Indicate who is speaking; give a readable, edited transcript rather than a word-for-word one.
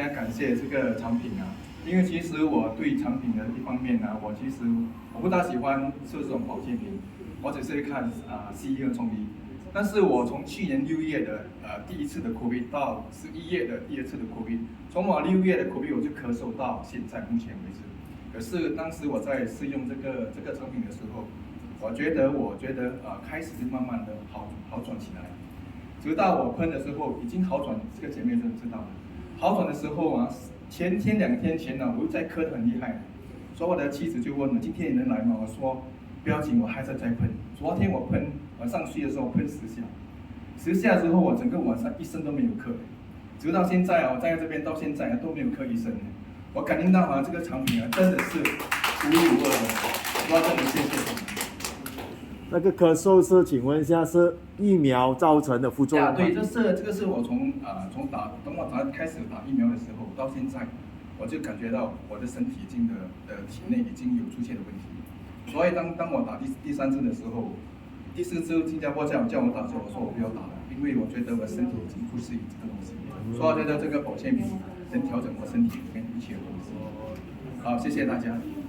Speaker 1: 先要感谢这个产品啊，因为其实我对产品的一方面呢，我不大喜欢吃这种保健品，我只是看西医和中医。但是我从去年6月的第一次的 COVID 到11月的第二次的 COVID， 从我6月的 COVID 我就咳嗽到现在目前为止。可是当时我在试用这个产品的时候，我觉得开始就慢慢的好转起来。直到我喷的时候已经好转，这个姐妹就知道了。好转的时候啊，2天前呢，我又在咳得很厉害，所以我的妻子就问我，今天你能来吗？我说不要紧，我还在喷。昨天我喷，晚上睡的时候喷10下之后，我整个晚上一声都没有咳，直到现在啊，我在这边到现在都没有咳一声。我感应到啊，这个产品啊真的是独一无二的，我要真的谢谢你。
Speaker 2: 那个咳嗽是，请问一下，是疫苗造成的副作用吗？
Speaker 1: 对，这个是我等我开始打疫苗的时候到现在，我就感觉到我的身体体内已经有出现了问题。所以当我打第3次的时候，第4次新加坡叫我打的时候，我说我不要打了，因为我觉得我身体已经不适应这个东西，所以我觉得这个保健品能调整我身体里面一切的东西。好，谢谢大家。